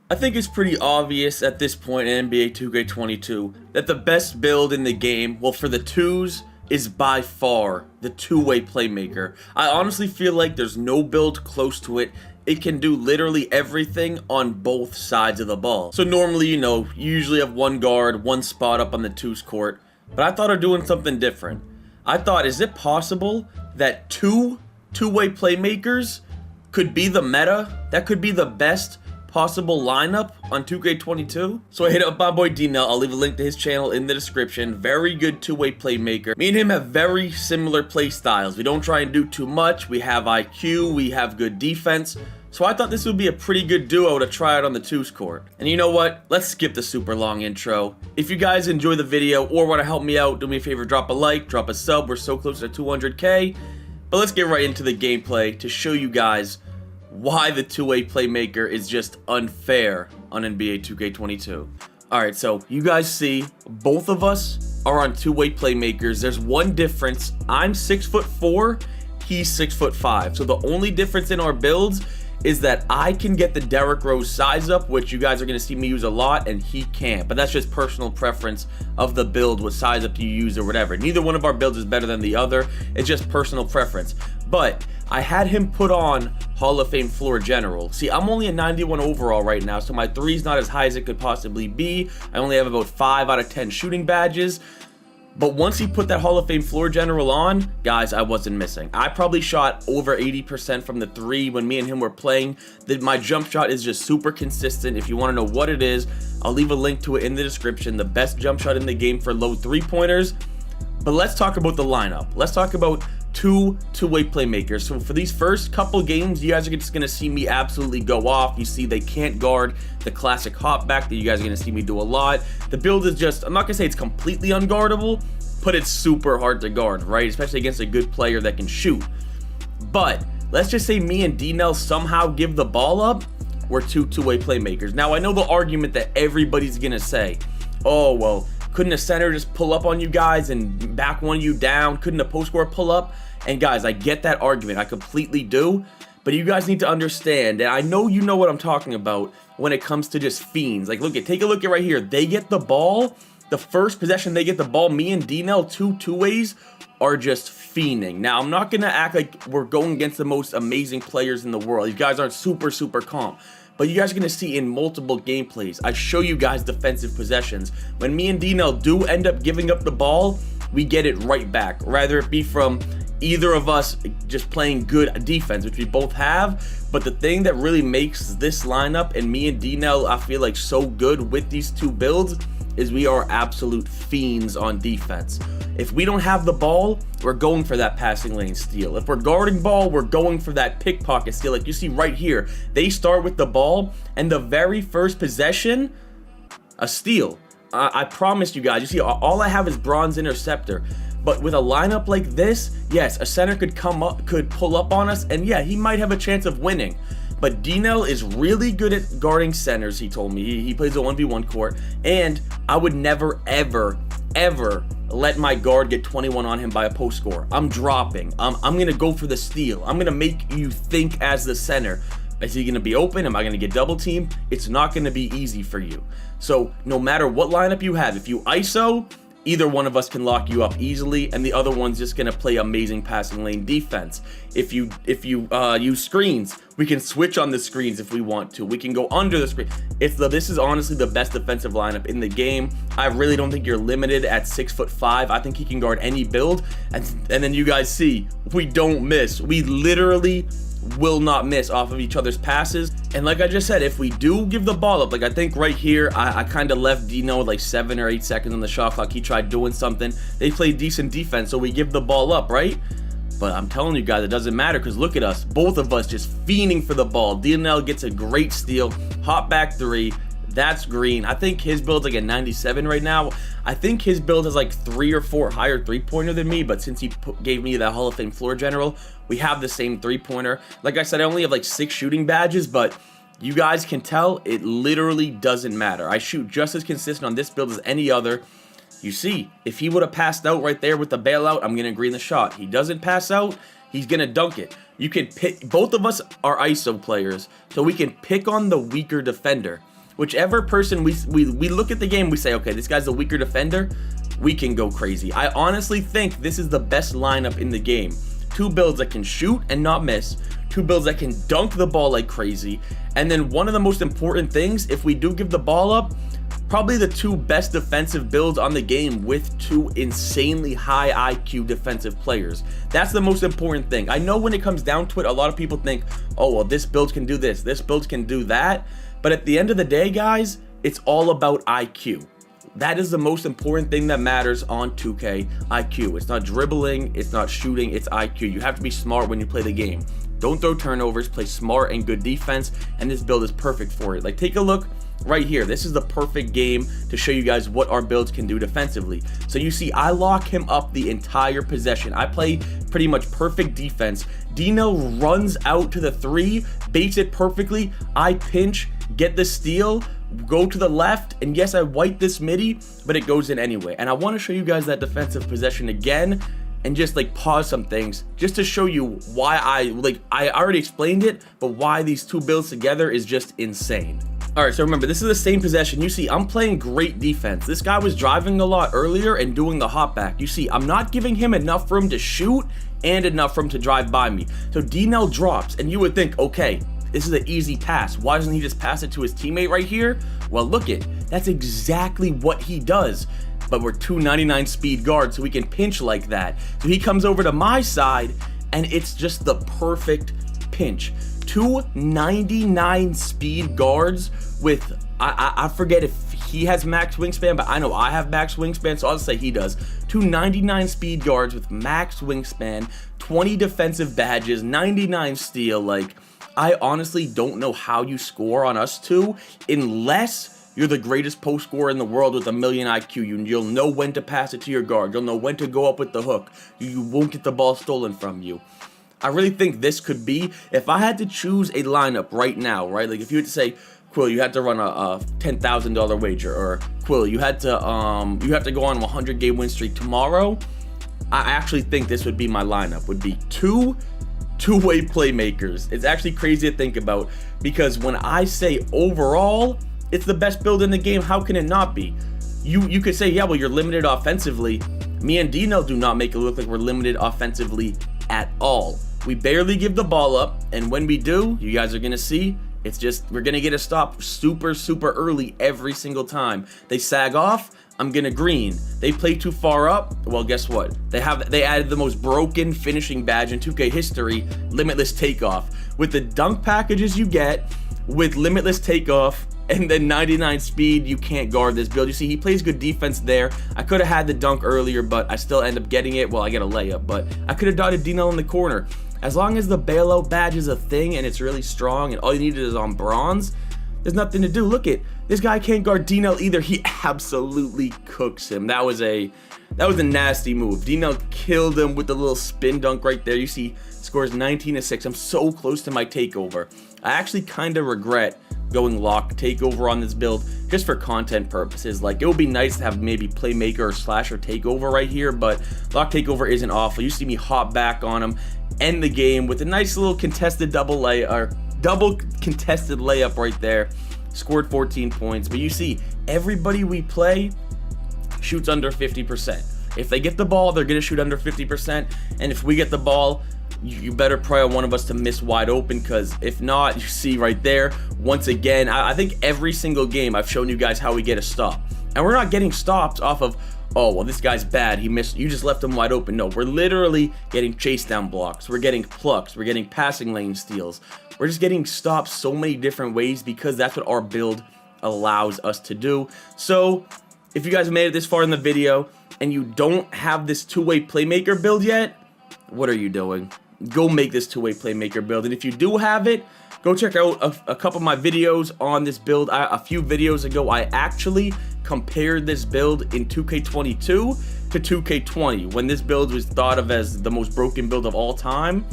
I think it's pretty obvious at this point in NBA 2K22 that the best build in the game, well, for the twos, is by far the two-way playmaker. I honestly feel like there's no build close to it. It can do literally everything on both sides of the ball. So normally, you usually have one guard, one spot up on the twos court, but I thought of doing something different. I thought, is it possible that two-way playmakers could be the meta? That could be the best possible lineup on 2K22. So I hit up my boy D-Nell. I'll leave a link to his channel in the description. Very good two-way playmaker. Me and him have very similar play styles. We don't try and do too much. We have IQ, we have good defense. So I thought this would be a pretty good duo to try out on the twos court. And you know what? Let's skip the super long intro. If you guys enjoy the video or want to help me out, do me a favor, drop a like, drop a sub. We're so close to 200K. But let's get right into the gameplay to show you guys why the two-way playmaker is just unfair on NBA 2K22. Alright, so you guys see both of us are on two-way playmakers. There's one difference. I'm 6'4", he's 6'5". So the only difference in our builds is that I can get the Derrick Rose size up, which you guys are going to see me use a lot, and he can't. But that's just personal preference of the build, what size up you use or whatever. Neither one of our builds is better than the other. It's just personal preference. But I had him put on Hall of Fame floor general. See, I'm only a 91 overall right now, so my three's not as high as it could possibly be. I only have about 5 out of 10 shooting badges. But once he put that Hall of Fame floor general on, guys, I wasn't missing. I probably shot over 80% from the three when me and him were playing. My jump shot is just super consistent. If you want to know what it is, I'll leave a link to it in the description. The best jump shot in the game for low three-pointers. But let's talk about the lineup. Let's talk about two-way playmakers. So for these first couple games, you guys are just going to see me absolutely go off. You see they can't guard the classic hop back that you guys are going to see me do a lot. The build is just, I'm not going to say it's completely unguardable, but it's super hard to guard, right? Especially against a good player that can shoot. But let's just say me and D-Nell somehow give the ball up. We're two-way playmakers. Now, I know the argument that everybody's going to say, oh, well, couldn't a center just pull up on you guys and back one you down? Couldn't a post scorer pull up? And guys, I get that argument. I completely do. But you guys need to understand, and I know you know what I'm talking about when it comes to just fiends. Like, take a look at right here. They get the ball. The first possession they get the ball, me and D-Nell, two-ways, are just fiending. Now, I'm not going to act like we're going against the most amazing players in the world. These guys aren't super comp. But you guys are going to see in multiple gameplays, I show you guys defensive possessions. When me and D-Nell do end up giving up the ball, we get it right back. Rather it be from either of us just playing good defense, which we both have. But the thing that really makes this lineup and me and D-Nell, I feel like, so good with these two builds is we are absolute fiends on defense. If we don't have the ball, we're going for that passing lane steal. If we're guarding ball, we're going for that pickpocket steal. Like you see right here, they start with the ball, and the very first possession, a steal. I promise you guys, you see, all I have is bronze interceptor. But with a lineup like this, yes, a center could pull up on us, and yeah, he might have a chance of winning. But D-Nell is really good at guarding centers, he told me. He plays a 1v1 court, and I would never, ever let my guard get 21 on him by a post score. I'm dropping. I'm going to go for the steal. I'm going to make you think as the center. Is he going to be open? Am I going to get double teamed? It's not going to be easy for you. So no matter what lineup you have, if you ISO, either one of us can lock you up easily, and the other one's just going to play amazing passing lane defense. If you use screens, we can switch on the screens if we want to. We can go under the screen. This is honestly the best defensive lineup in the game. I really don't think you're limited at 6'5". I think he can guard any build. And then you guys see, we don't miss. We literally will not miss off of each other's passes. And like I just said, if we do give the ball up, like I think right here, I kind of left D-Nell with like 7 or 8 seconds on the shot clock. He tried doing something. They played decent defense, so we give the ball up, right? But I'm telling you guys, it doesn't matter, because look at us. Both of us just fiending for the ball. D-Nell gets a great steal. Hop back three. That's green. I think his build's like a 97 right now. I think his build has like 3 or 4 higher three-pointer than me, but since he gave me that Hall of Fame floor general, we have the same three-pointer. Like I said, I only have like 6 shooting badges, but you guys can tell it literally doesn't matter. I shoot just as consistent on this build as any other. You see, if he would have passed out right there with the bailout, I'm going to green the shot. He doesn't pass out, he's going to dunk it. You can pick, both of us are ISO players, so we can pick on the weaker defender. whichever person we look at the game, we say, okay, this guy's a weaker defender, we can go crazy. I honestly think this is the best lineup in the game. 2 builds that can shoot and not miss, 2 builds that can dunk the ball like crazy, and then one of the most important things, if we do give the ball up, probably the 2 best defensive builds on the game with 2 insanely high IQ defensive players. That's the most important thing. I know when it comes down to it, a lot of people think, oh, well, this build can do this build can do that, but at the end of the day, guys, it's all about IQ. That is the most important thing that matters on 2K, IQ. It's not dribbling, it's not shooting, it's IQ. You have to be smart when you play the game. Don't throw turnovers, play smart and good defense, and this build is perfect for it. Like, take a look right here. This is the perfect game to show you guys what our builds can do defensively. So you see, I lock him up the entire possession. I play pretty much perfect defense. Dino runs out to the 3, baits it perfectly. I pinch, get the steal, go to the left, and yes, I wipe this midi, but it goes in anyway. And I want to show you guys that defensive possession again, and just like pause some things just to show you why I already explained it, but why these 2 builds together is just insane. All right, so remember, this is the same possession. You see, I'm playing great defense. This guy was driving a lot earlier and doing the hop back. You see, I'm not giving him enough room to shoot and enough room to drive by me. So D-Nell drops, and you would think, okay, this is an easy pass. Why doesn't he just pass it to his teammate right here? Well, look it. That's exactly what he does. But we're 299 speed guards, so we can pinch like that. So he comes over to my side, and it's just the perfect pinch. 299 speed guards with, I forget if he has max wingspan, but I know I have max wingspan, so I'll just say he does. 299 speed guards with max wingspan, 20 defensive badges, 99 steal. Like, I honestly don't know how you score on us 2 unless you're the greatest post scorer in the world with a million IQ. You'll know when to pass it to your guard. You'll know when to go up with the hook. You won't get the ball stolen from you. I really think this could be, if I had to choose a lineup right now, right? Like if you had to say, Quill, you had to run a $10,000 wager, or Quill, you have to go on a 100 game win streak tomorrow. I actually think this would be my lineup. Would be two-way playmakers. It's actually crazy to think about, because when I say overall, it's the best build in the game. How can it not be? You could say, yeah, well, you're limited offensively. Me and Dino do not make it look like we're limited offensively at all. We barely give the ball up, and when we do, you guys are gonna see, it's just, we're gonna get a stop super early every single time. They sag off, I'm gonna green. They play too far up, well, guess what? They added the most broken finishing badge in 2K history, limitless takeoff. With the dunk packages you get, with limitless takeoff, and then 99 speed, you can't guard this build. You see, he plays good defense there. I could have had the dunk earlier, but I still end up getting it. Well, I get a layup, but I could have dotted Dino in the corner. As long as the bailout badge is a thing and it's really strong and all you need is on bronze, there's nothing to do. Look it, this guy can't guard Dino either. He absolutely cooks him. That was a nasty move. Dino killed him with the little spin dunk right there. You see, scores 19-6. I'm so close to my takeover. I actually kind of regret going Lxck takeover on this build just for content purposes. Like, it would be nice to have maybe playmaker or slasher takeover right here, but Lxck takeover isn't awful. You see me hop back on him, end the game with a nice little contested double contested layup right there. Scored 14 points. But you see, everybody we play shoots under 50%. If they get the ball, they're gonna shoot under 50%, and if we get the ball, you better pray on one of us to miss wide open, because if not, you see right there, once again, I think every single game I've shown you guys how we get a stop. And we're not getting stops off of, oh, well, this guy's bad, he missed, you just left him wide open. No, we're literally getting chase down blocks, we're getting plucks, we're getting passing lane steals. We're just getting stops so many different ways, because that's what our build allows us to do. So if you guys made it this far in the video and you don't have this two-way playmaker build yet, what are you doing? Go make this two-way playmaker build. And if you do have it, go check out a couple of my videos on this build. A few videos ago, I actually compared this build in 2K22 to 2K20, when this build was thought of as the most broken build of all time.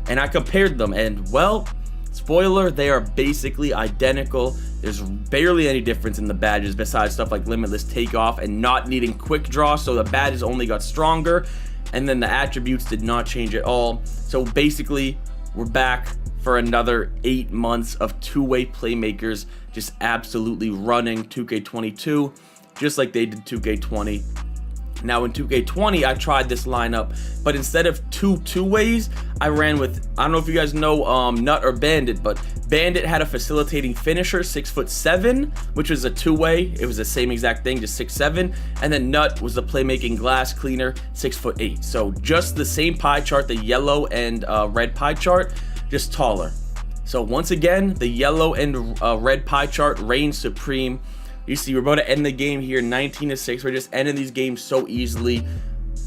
And I compared them, and well, spoiler, they are basically identical. There's barely any difference in the badges besides stuff like limitless takeoff and not needing quick draw, so the badges only got stronger, and then the attributes did not change at all. So basically, we're back for another 8 months of two-way playmakers just absolutely running 2K22 just like they did 2K20. Now in 2K20 I tried this lineup, but instead of two-ways I ran with, I don't know if you guys know Nut or Bandit, but Bandit had a facilitating finisher, 6'7", which was a two-way. It was the same exact thing, just 6'7", and then Nut was the playmaking glass cleaner, 6'8". So just the same pie chart, the yellow and red pie chart, just taller. So once again, the yellow and red pie chart reigns supreme. You see, we're about to end the game here, 19-6. We're just ending these games so easily.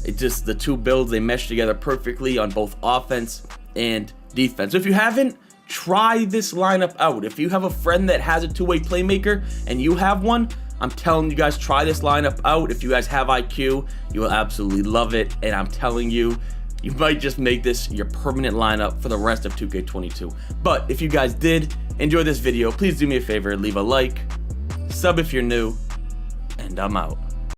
It just, the two builds, they mesh together perfectly on both offense and defense. So if you haven't, try this lineup out. If you have a friend that has a two-way playmaker and you have one, I'm telling you guys, try this lineup out. If you guys have IQ, you will absolutely love it. And I'm telling you, you might just make this your permanent lineup for the rest of 2K22. But if you guys did enjoy this video, please do me a favor, leave a like, sub if you're new, and I'm out.